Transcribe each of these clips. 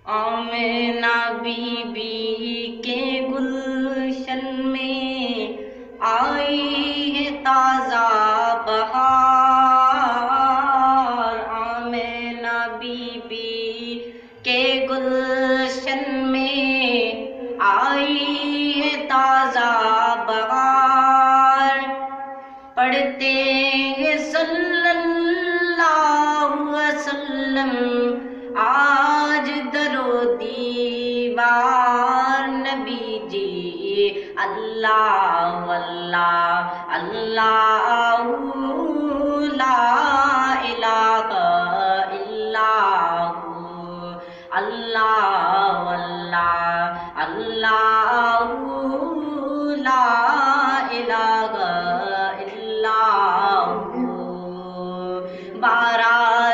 Amna be be کے گلشن میں آئی ہے تازہ بہار، آمنہ بی بی کے گلشن میں آئی ہے تازہ بہار، پڑھتے ہیں صلی اللہ وسلم آج درو دیوار، نبی جی اللہ واللہ اللہ لا الہ الا ہو، اللہ واللہ اللہ لا الہ الا ہو۔ 12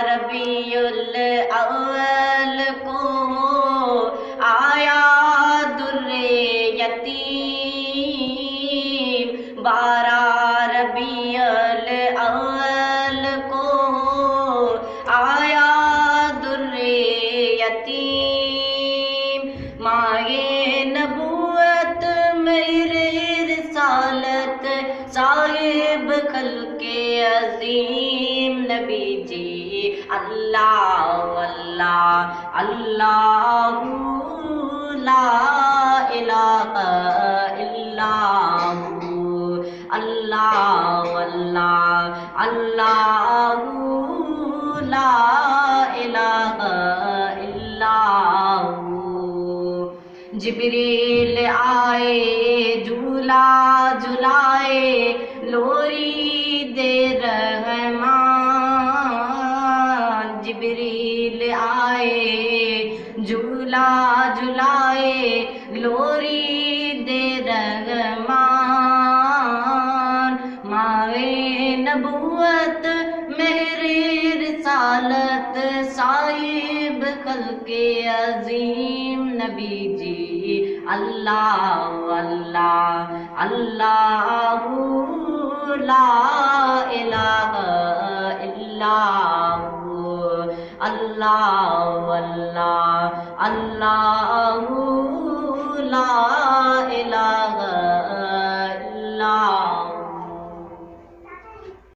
ربیع الاول کو آیا در یتیم، 12 ربیع الاول کو آیا در یتیم، ماہ نبوت میرے رسالت صاحب خلق عظیم، نبی جی اللہ واللہ اللہ لا الہ الا ہو، اللہ واللہ اللہ لا الہ الا ہو۔ جبریل آئے جھولا جھلائے لوری دے رحمان، جبریل آئے جھولا جھلائے لوری دے رحمان، ماہ نبوت مہر رسالت صاحب خلق عظیم، نبی جی اللہ واللہ اللہ لا الہ الا ہو، اللہ واللہ اللہ لا الہ